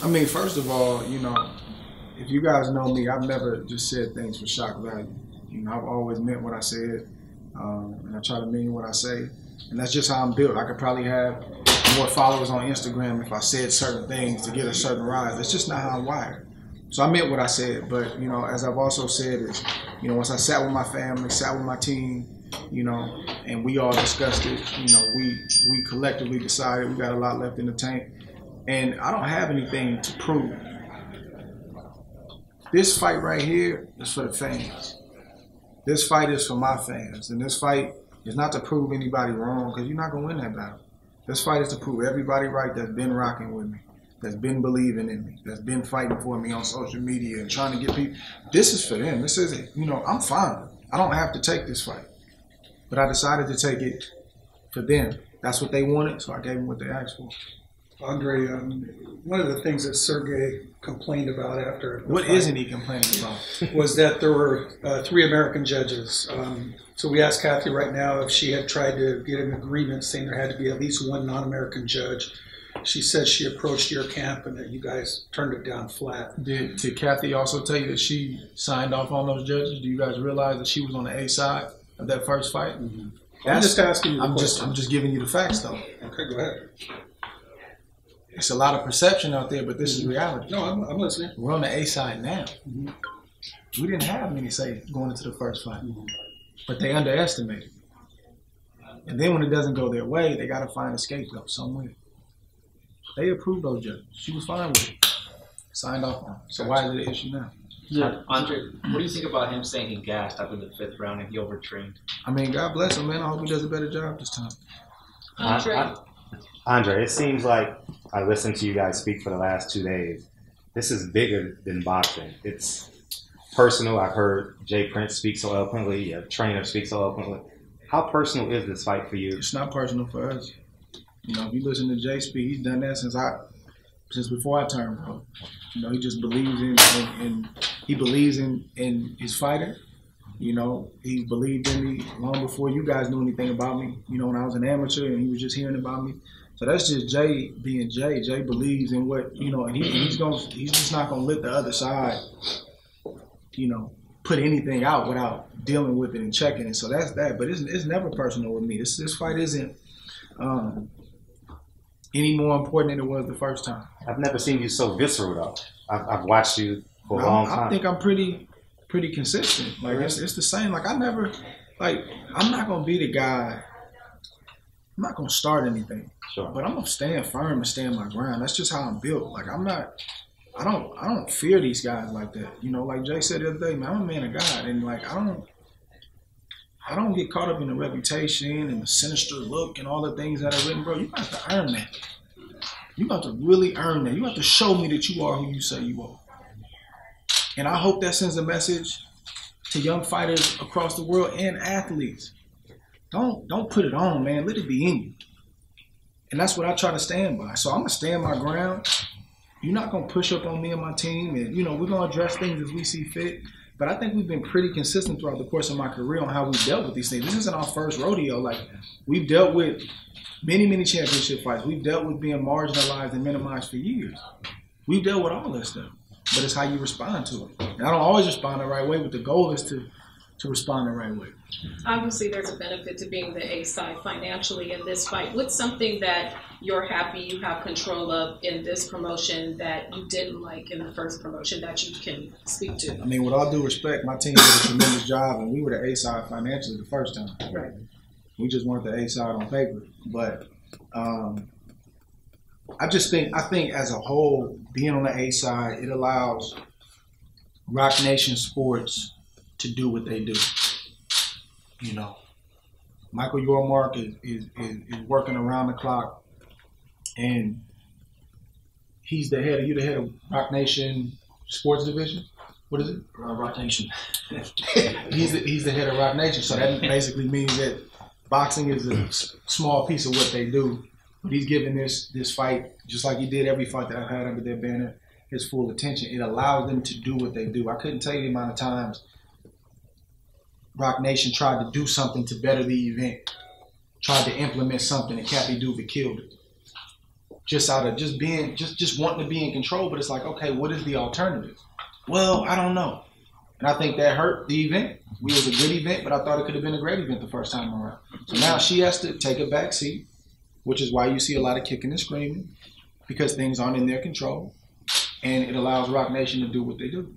I mean, first of all, you know, if you guys know me, I've never just said things for shock value. You know, I've always meant what I said, and I try to mean what I say. And that's just how I'm built. I could probably have more followers on Instagram if I said certain things to get a certain rise. That's just not how I'm wired. So I meant what I said. But, you know, as I've also said is, you know, once I sat with my family, sat with my team, you know, and we all discussed it, you know, we collectively decided we got a lot left in the tank. And I don't have anything to prove. This fight right here is for the fans. This fight is for my fans. And this fight is not to prove anybody wrong, because you're not going to win that battle. This fight is to prove everybody right that's been rocking with me, that's been believing in me, that's been fighting for me on social media and trying to get people. This is for them. This isn't, you know, I'm fine. I don't have to take this fight. But I decided to take it for them. That's what they wanted, so I gave them what they asked for. Andre, one of the things that Sergey complained about after what isn't he complaining about? Was that there were 3 American judges. So we asked Kathy right now if she had tried to get an agreement saying there had to be at least 1 non-American judge. She said she approached your camp and that you guys turned it down flat. Did Kathy also tell you that she signed off on those judges? Do you guys realize that she was on the A side of that first fight? Mm-hmm. I'm just asking you the question. I'm just giving you the facts, though. Okay, go ahead. It's a lot of perception out there, but this is reality. No, I'm listening. We're on the A side now. Mm-hmm. We didn't have many say going into the first fight, but they underestimated. And then when it doesn't go their way, they got to find a scapegoat somewhere. They approved those judges. She was fine with it. Signed off on it. So why is it an issue now? Yeah. Andre, what do you think about him saying he gassed up in the 5th round and he overtrained? I mean, God bless him, man. I hope he does a better job this time. Andre, it seems like I listened to you guys speak for the last 2 days. This is bigger than boxing. It's personal. I've heard Jay Prince speak so eloquently. Your trainer speak so eloquently. How personal is this fight for you? It's not personal for us. You know, if you listen to Jay speak, he's done that since before I turned pro. You know, he just believes in his fighter. You know, he believed in me long before you guys knew anything about me. You know, when I was an amateur and he was just hearing about me. So that's just Jay being Jay. Jay believes in what, you know, and he's just not gonna let the other side, you know, put anything out without dealing with it and checking it. So that's that. But it's never personal with me. This fight isn't any more important than it was the first time. I've never seen you so visceral though. I've watched you for a long time. I think I'm pretty consistent. Like it's the same. Like I'm not gonna be the guy. I'm not gonna start anything. Sure. But I'm gonna stand firm and stand my ground. That's just how I'm built. Like I don't fear these guys like that. You know, like Jay said the other day, man, I'm a man of God, and like I don't get caught up in the reputation and the sinister look and all the things that are written, bro. You have to earn that. You have to really earn that. You have to show me that you are who you say you are. And I hope that sends a message to young fighters across the world and athletes. Don't put it on, man. Let it be in you. And that's what I try to stand by. So I'm going to stand my ground. You're not going to push up on me and my team. And, you know, we're going to address things as we see fit. But I think we've been pretty consistent throughout the course of my career on how we've dealt with these things. This isn't our first rodeo. Like, we've dealt with many, many championship fights. We've dealt with being marginalized and minimized for years. We've dealt with all this stuff. But it's how you respond to it. And I don't always respond the right way, but the goal is to respond the right way. Obviously, there's a benefit to being the A side financially in this fight. What's something that you're happy you have control of in this promotion that you didn't like in the first promotion that you can speak to? I mean, with all due respect, my team did a tremendous job, and we were the A side financially the first time. Right. We just weren't the A side on paper. But I think as a whole, being on the A side, it allows Rock Nation Sports to do what they do. You know, Michael Yormark is working around the clock, and you're the head of Rock Nation Sports Division. What is it? Rock Nation. He's the head of Rock Nation, so that basically means that boxing is a small piece of what they do. But he's giving this fight, just like he did every fight that I've had under their banner, his full attention. It allows them to do what they do. I couldn't tell you the amount of times Rock Nation tried to do something to better the event, tried to implement something, and Cappy Duva killed it. just out of just wanting to be in control. But it's like, okay, what is the alternative? Well, I don't know. And I think that hurt the event. It was a good event, but I thought it could have been a great event the first time around. So now she has to take a back seat, which is why you see a lot of kicking and screaming, because things aren't in their control. And it allows Rock Nation to do what they do.